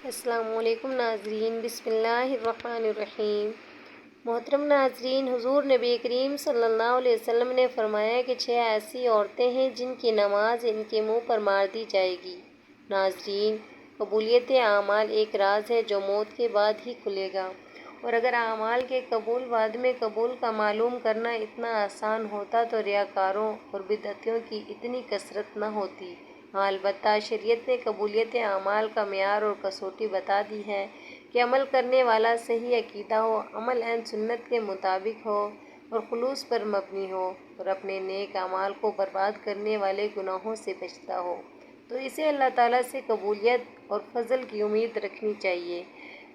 السلام علیکم ناظرین، بسم اللہ الرحمن الرحیم۔ محترم ناظرین، حضور نبی کریم صلی اللہ علیہ وسلم نے فرمایا کہ 6 ایسی عورتیں ہیں جن کی نماز ان کے منہ پر مار دی جائے گی۔ ناظرین، قبولیت اعمال ایک راز ہے جو موت کے بعد ہی کھلے گا، اور اگر اعمال کے قبول بعد میں قبول کا معلوم کرنا اتنا آسان ہوتا تو ریاکاروں اور بدعتیوں کی اتنی کثرت نہ ہوتی۔ ہاں، البتہ شریعت نے قبولیت اعمال کا معیار اور کسوٹی بتا دی ہے کہ عمل کرنے والا صحیح عقیدہ ہو، عمل عین سنت کے مطابق ہو اور خلوص پر مبنی ہو، اور اپنے نیک اعمال کو برباد کرنے والے گناہوں سے بچتا ہو، تو اسے اللہ تعالیٰ سے قبولیت اور فضل کی امید رکھنی چاہیے۔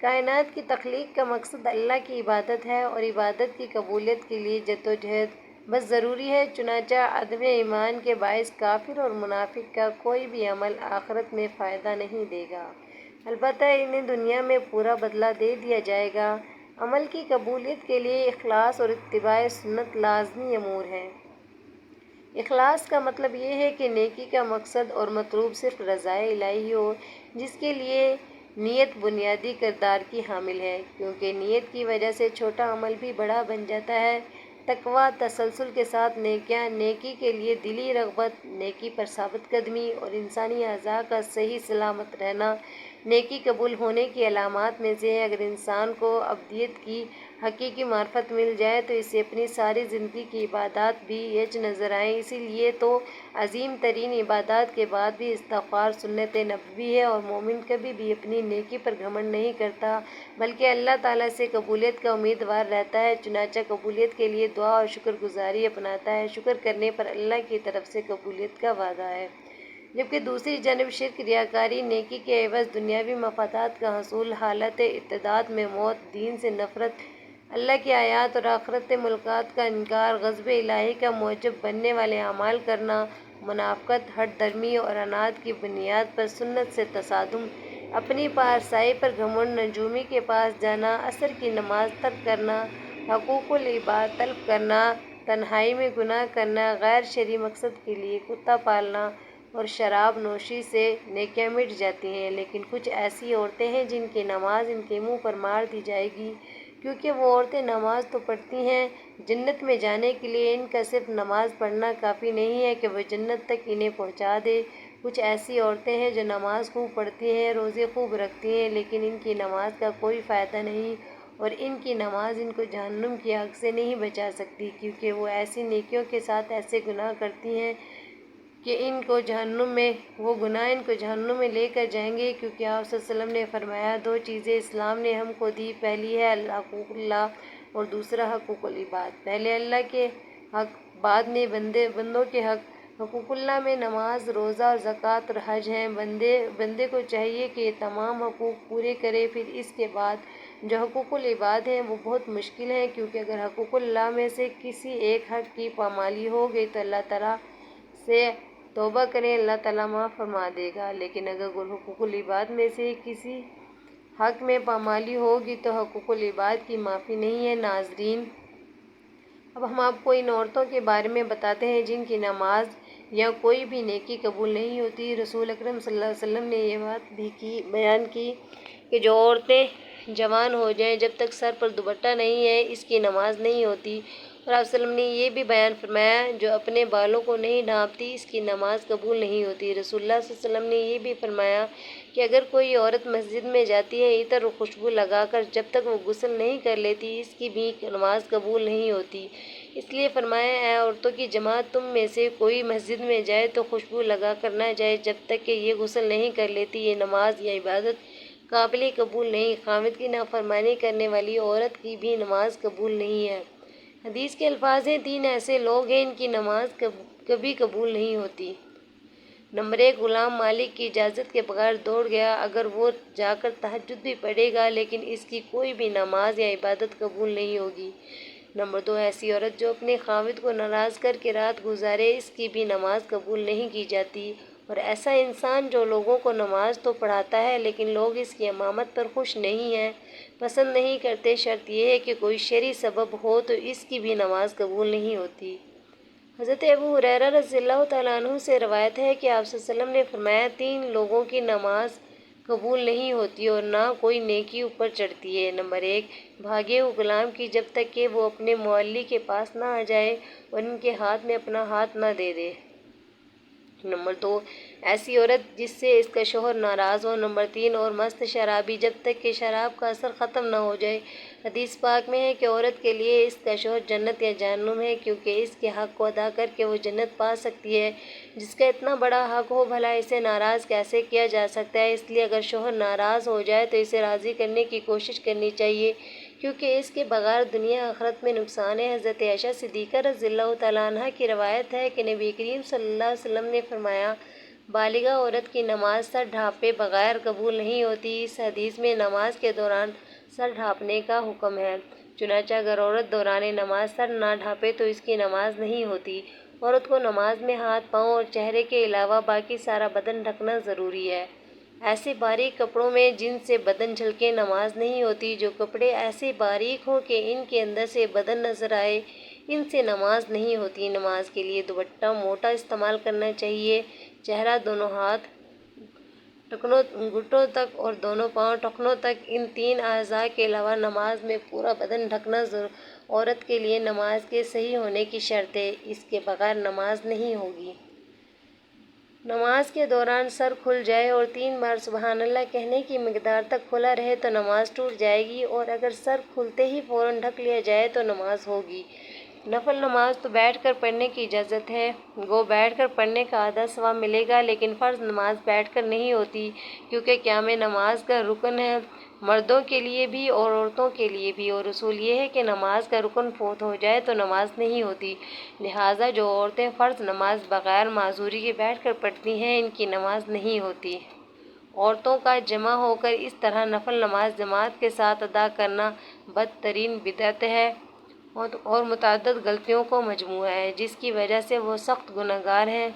کائنات کی تخلیق کا مقصد اللہ کی عبادت ہے، اور عبادت کی قبولیت کے لیے جدوجہد بس ضروری ہے۔ چنانچہ عدم ایمان کے باعث کافر اور منافق کا کوئی بھی عمل آخرت میں فائدہ نہیں دے گا، البتہ انہیں دنیا میں پورا بدلہ دے دیا جائے گا۔ عمل کی قبولیت کے لیے اخلاص اور اتباع سنت لازمی امور ہیں۔ اخلاص کا مطلب یہ ہے کہ نیکی کا مقصد اور مطلوب صرف رضائے الہی ہو، جس کے لیے نیت بنیادی کردار کی حامل ہے، کیونکہ نیت کی وجہ سے چھوٹا عمل بھی بڑا بن جاتا ہے۔ تقویٰ، تسلسل کے ساتھ نیکیاں، نیکی کے لیے دلی رغبت، نیکی پر ثابت قدمی اور انسانی اعضاء کا صحیح سلامت رہنا نیکی قبول ہونے کی علامات میں سے ہے۔ اگر انسان کو ابدیت کی حقیقی معرفت مل جائے تو اسے اپنی ساری زندگی کی عبادات بھی یج نظر آئیں۔ اسی لیے تو عظیم ترین عبادات کے بعد بھی استغفار سنت نبوی ہے، اور مومن کبھی بھی اپنی نیکی پر گھمنڈ نہیں کرتا بلکہ اللہ تعالیٰ سے قبولیت کا امیدوار رہتا ہے۔ چنانچہ قبولیت کے لیے دعا اور شکر گزاری اپناتا ہے۔ شکر کرنے پر اللہ کی طرف سے قبولیت کا وعدہ ہے، جبکہ دوسری جانب شرک، ریاکاری، نیکی کے عوض دنیاوی مفادات کا حصول، حالت ارتداد میں موت، دین سے نفرت، اللہ کی آیات اور آخرت ملاقات کا انکار، غضب الہی کا موجب بننے والے اعمال کرنا، منافقت، ہٹ درمی اور عناد کی بنیاد پر سنت سے تصادم، اپنی پارسائی پر گھمنڈ، نجومی کے پاس جانا، عصر کی نماز ترک کرنا، حقوق العباد طلب کرنا، تنہائی میں گناہ کرنا، غیر شرعی مقصد کے لیے کتا پالنا اور شراب نوشی سے نیکیاں مٹ جاتی ہیں۔ لیکن کچھ ایسی عورتیں ہیں جن کی نماز ان کے منہ پر مار دی جائے گی، کیونکہ وہ عورتیں نماز تو پڑھتی ہیں۔ جنت میں جانے کے لیے ان کا صرف نماز پڑھنا کافی نہیں ہے کہ وہ جنت تک انہیں پہنچا دے۔ کچھ ایسی عورتیں ہیں جو نماز خوب پڑھتی ہیں، روزے خوب رکھتی ہیں، لیکن ان کی نماز کا کوئی فائدہ نہیں، اور ان کی نماز ان کو جہنم کی آگ سے نہیں بچا سکتی، کیونکہ وہ ایسی نیکیوں کے ساتھ ایسے گناہ کرتی ہیں کہ وہ گناہ ان کو جہنم میں لے کر جائیں گے۔ کیونکہ آپ صلی اللہ علیہ وسلم نے فرمایا، 2 چیزیں اسلام نے ہم کو دی، پہلی ہے حقوق اللہ اور دوسرا حقوق العباد۔ پہلے اللہ کے حق، بعد میں بندوں کے حق۔ حقوق اللہ میں نماز، روزہ اور زکوٰۃ اور حج ہیں۔ بندے کو چاہیے کہ یہ تمام حقوق پورے کرے۔ پھر اس کے بعد جو حقوق العباد ہیں وہ بہت مشکل ہیں، کیونکہ اگر حقوق اللہ میں سے کسی ایک حق کی پامالی ہو گئی تو اللہ تعالیٰ سے توبہ کریں، اللہ تعالیٰ معاف فرما دے گا، لیکن اگر حقوق العباد میں سے کسی حق میں پامالی ہوگی تو حقوق العباد کی معافی نہیں ہے۔ ناظرین، اب ہم آپ کو ان عورتوں کے بارے میں بتاتے ہیں جن کی نماز یا کوئی بھی نیکی قبول نہیں ہوتی۔ رسول اکرم صلی اللہ علیہ وسلم نے یہ بات بھی بیان کی کہ جو عورتیں جوان ہو جائیں جب تک سر پر دوپٹہ نہیں ہے اس کی نماز نہیں ہوتی، اور آپ صلی اللہ علیہ وسلم نے یہ بھی بیان فرمایا، جو اپنے بالوں کو نہیں ڈھانپتی اس کی نماز قبول نہیں ہوتی۔ رسول اللہ صلی اللہ علیہ وسلم نے یہ بھی فرمایا کہ اگر کوئی عورت مسجد میں جاتی ہے عطر و خوشبو لگا کر، جب تک وہ غسل نہیں کر لیتی اس کی بھی نماز قبول نہیں ہوتی۔ اس لیے فرمایا، اے عورتوں کی جماعت، تم میں سے کوئی مسجد میں جائے تو خوشبو لگا کر نہ جائے جب تک کہ یہ غسل نہیں کر لیتی، یہ نماز یا عبادت قابل قبول نہیں۔ خاوند کی نافرمانی کرنے والی عورت کی بھی نماز قبول نہیں ہے۔ حدیث کے الفاظ ہیں، 3 ایسے لوگ ہیں ان کی نماز کبھی قبول نہیں ہوتی۔ نمبر 1، غلام مالک کی اجازت کے بغیر دوڑ گیا، اگر وہ جا کر تہجد بھی پڑھے گا لیکن اس کی کوئی بھی نماز یا عبادت قبول نہیں ہوگی۔ نمبر 2، ایسی عورت جو اپنے خاوند کو ناراض کر کے رات گزارے، اس کی بھی نماز قبول نہیں کی جاتی۔ اور ایسا انسان جو لوگوں کو نماز تو پڑھاتا ہے لیکن لوگ اس کی امامت پر خوش نہیں ہیں، پسند نہیں کرتے، شرط یہ ہے کہ کوئی شرعی سبب ہو تو اس کی بھی نماز قبول نہیں ہوتی۔ حضرت ابو ہریرہ رضی اللہ تعالیٰ عنہ سے روایت ہے کہ آپ صلی اللہ علیہ وسلم نے فرمایا، 3 لوگوں کی نماز قبول نہیں ہوتی اور نہ کوئی نیکی اوپر چڑھتی ہے۔ نمبر 1، بھاگے وہ غلام کی جب تک کہ وہ اپنے مولی کے پاس نہ آ جائے اور ان کے ہاتھ میں اپنا ہاتھ نہ دے دے۔ نمبر 2، ایسی عورت جس سے اس کا شوہر ناراض ہو۔ نمبر 3، اور مست شرابی جب تک کہ شراب کا اثر ختم نہ ہو جائے۔ حدیث پاک میں ہے کہ عورت کے لیے اس کا شوہر جنت یا جہنم ہے، کیونکہ اس کے حق کو ادا کر کے وہ جنت پا سکتی ہے۔ جس کا اتنا بڑا حق ہو بھلا اسے ناراض کیسے کیا جا سکتا ہے؟ اس لیے اگر شوہر ناراض ہو جائے تو اسے راضی کرنے کی کوشش کرنی چاہیے، کیونکہ اس کے بغیر دنیا آخرت میں نقصان ہے۔ حضرت عائشہ صدیقہ رضی اللہ تعالیٰ عنہ کی روایت ہے کہ نبی کریم صلی اللہ علیہ وسلم نے فرمایا، بالغہ عورت کی نماز سر ڈھانپے بغیر قبول نہیں ہوتی۔ اس حدیث میں نماز کے دوران سر ڈھانپنے کا حکم ہے۔ چنانچہ اگر عورت دوران نماز سر نہ ڈھانپے تو اس کی نماز نہیں ہوتی۔ عورت کو نماز میں ہاتھ، پاؤں اور چہرے کے علاوہ باقی سارا بدن ڈھکنا ضروری ہے۔ ایسے باریک کپڑوں میں جن سے بدن جھلکے نماز نہیں ہوتی۔ جو کپڑے ایسے باریک ہوں کہ ان کے اندر سے بدن نظر آئے، ان سے نماز نہیں ہوتی۔ نماز کے لیے دوپٹہ موٹا استعمال کرنا چاہیے۔ چہرہ، دونوں ہاتھ گھٹنوں تک اور دونوں پاؤں ٹخنوں تک، ان 3 اعضاء کے علاوہ نماز میں پورا بدن ڈھکنا عورت کے لیے نماز کے صحیح ہونے کی شرط ہے، اس کے بغیر نماز نہیں ہوگی۔ نماز کے دوران سر کھل جائے اور 3 بار سبحان اللہ کہنے کی مقدار تک کھلا رہے تو نماز ٹوٹ جائے گی، اور اگر سر کھلتے ہی فوراً ڈھک لیا جائے تو نماز ہوگی۔ نفل نماز تو بیٹھ کر پڑھنے کی اجازت ہے، گو بیٹھ کر پڑھنے کا آدھا ثواب ملے گا، لیکن فرض نماز بیٹھ کر نہیں ہوتی، کیونکہ قیام نماز کا رکن ہے، مردوں کے لیے بھی اور عورتوں کے لیے بھی، اور اصول یہ ہے کہ نماز کا رکن فوت ہو جائے تو نماز نہیں ہوتی۔ لہٰذا جو عورتیں فرض نماز بغیر معذوری کے بیٹھ کر پڑھتی ہیں، ان کی نماز نہیں ہوتی۔ عورتوں کا جمع ہو کر اس طرح نفل نماز جماعت کے ساتھ ادا کرنا بدترین بدعت ہے اور متعدد غلطیوں کا مجموعہ ہے، جس کی وجہ سے وہ سخت گناہ گار ہیں۔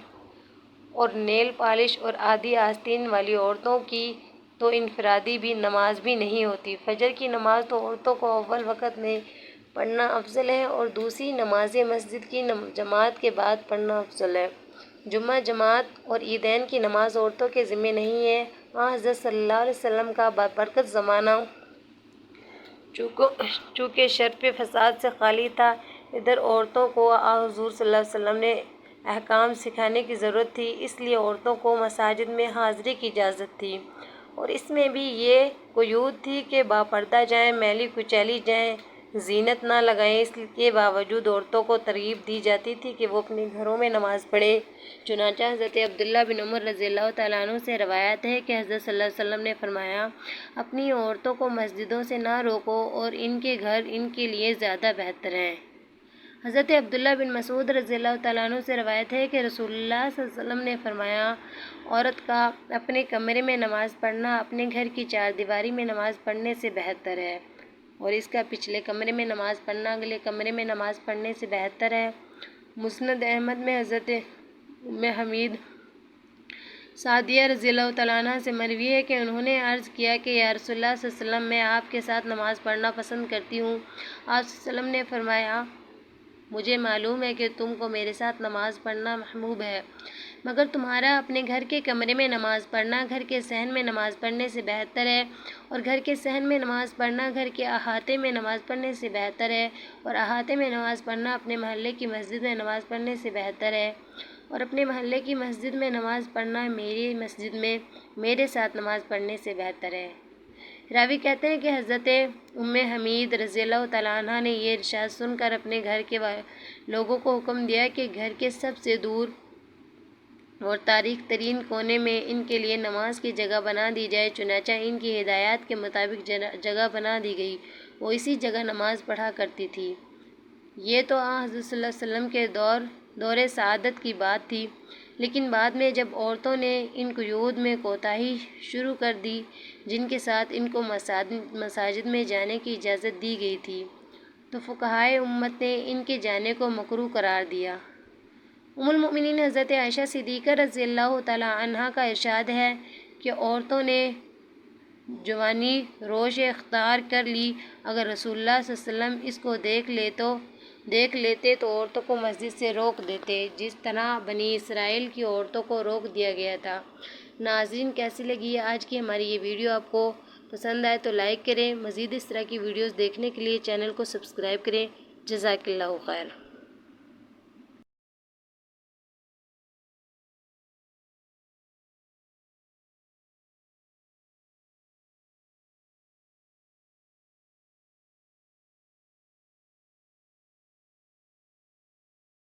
اور نیل پالش اور آدھی آستین والی عورتوں کی تو انفرادی بھی نماز بھی نہیں ہوتی۔ فجر کی نماز تو عورتوں کو اول وقت میں پڑھنا افضل ہے اور دوسری نمازیں مسجد کی جماعت کے بعد پڑھنا افضل ہے۔ جمعہ جماعت اور عیدین کی نماز عورتوں کے ذمہ نہیں ہے۔ حضرت صلی اللہ علیہ وسلم کا بابرکت زمانہ چونکہ شر فساد سے خالی تھا، ادھر عورتوں کو حضور صلی اللہ علیہ وسلم نے احکام سکھانے کی ضرورت تھی، اس لیے عورتوں کو مساجد میں حاضری کی اجازت تھی، اور اس میں بھی یہ قیود تھی کہ باپردہ جائیں، میلی کچیلی جائیں، زینت نہ لگائیں۔ اس کے باوجود عورتوں کو ترغیب دی جاتی تھی کہ وہ اپنے گھروں میں نماز پڑھیں۔ چنانچہ حضرت عبداللہ بن عمر رضی اللہ تعالیٰ عنہ سے روایت ہے کہ حضرت صلی اللہ علیہ وسلم نے فرمایا، اپنی عورتوں کو مسجدوں سے نہ روکو اور ان کے گھر ان کے لیے زیادہ بہتر ہیں۔ حضرت عبداللہ بن مسعود رضی اللہ تعالیٰ عنہ سے روایت ہے کہ رسول اللہ صلی اللہ علیہ وسلم نے فرمایا، عورت کا اپنے کمرے میں نماز پڑھنا اپنے گھر کی 4 دیواری میں نماز پڑھنے سے بہتر ہے، اور اس کا پچھلے کمرے میں نماز پڑھنا اگلے کمرے میں نماز پڑھنے سے بہتر ہے۔ مسند احمد میں حضرت ام حمید سعدیہ رضی اللہ تعالیٰ عنہ سے مروی ہے کہ انہوں نے عرض کیا کہ یا رسول اللہ صلی اللہ علیہ وسلم، میں آپ کے ساتھ نماز پڑھنا پسند کرتی ہوں۔ آپ صلی اللہ علیہ وسلم نے فرمایا، مجھے معلوم ہے کہ تم کو میرے ساتھ نماز پڑھنا محبوب ہے، مگر تمہارا اپنے گھر کے کمرے میں نماز پڑھنا گھر کے صحن میں نماز پڑھنے سے بہتر ہے، اور گھر کے صحن میں نماز پڑھنا گھر کے احاطے میں نماز پڑھنے سے بہتر ہے، اور احاطے میں نماز پڑھنا اپنے محلے کی مسجد میں نماز پڑھنے سے بہتر ہے، اور اپنے محلے کی مسجد میں نماز پڑھنا میری مسجد میں میرے ساتھ نماز پڑھنے سے بہتر ہے۔ راوی کہتے ہیں کہ حضرت ام حمید رضی اللہ تعالیٰ عنہ نے یہ ارشاد سن کر اپنے گھر کے لوگوں کو حکم دیا کہ گھر کے سب سے دور اور تاریک ترین کونے میں ان کے لیے نماز کی جگہ بنا دی جائے۔ چنانچہ ان کی ہدایات کے مطابق جگہ بنا دی گئی، وہ اسی جگہ نماز پڑھا کرتی تھی۔ یہ تو حضرت صلی اللہ علیہ وسلم کے دور سعادت کی بات تھی، لیکن بعد میں جب عورتوں نے ان قیود میں کوتاہی شروع کر دی جن کے ساتھ ان کو مساجد میں جانے کی اجازت دی گئی تھی، تو فقہائے امت نے ان کے جانے کو مکروہ قرار دیا۔ ام المؤمنین حضرت عائشہ صدیقہ رضی اللہ تعالیٰ عنہا کا ارشاد ہے کہ عورتوں نے جوانی روش اختیار کر لی، اگر رسول اللہ صلی اللہ علیہ وسلم اس کو دیکھ لیتے تو عورتوں کو مسجد سے روک دیتے، جس طرح بنی اسرائیل کی عورتوں کو روک دیا گیا تھا۔ ناظرین کیسی لگی ہے آج کی ہماری یہ ویڈیو؟ آپ کو پسند آئے تو لائک کریں، مزید اس طرح کی ویڈیوز دیکھنے کے لیے چینل کو سبسکرائب کریں۔ جزاک اللہ خیر۔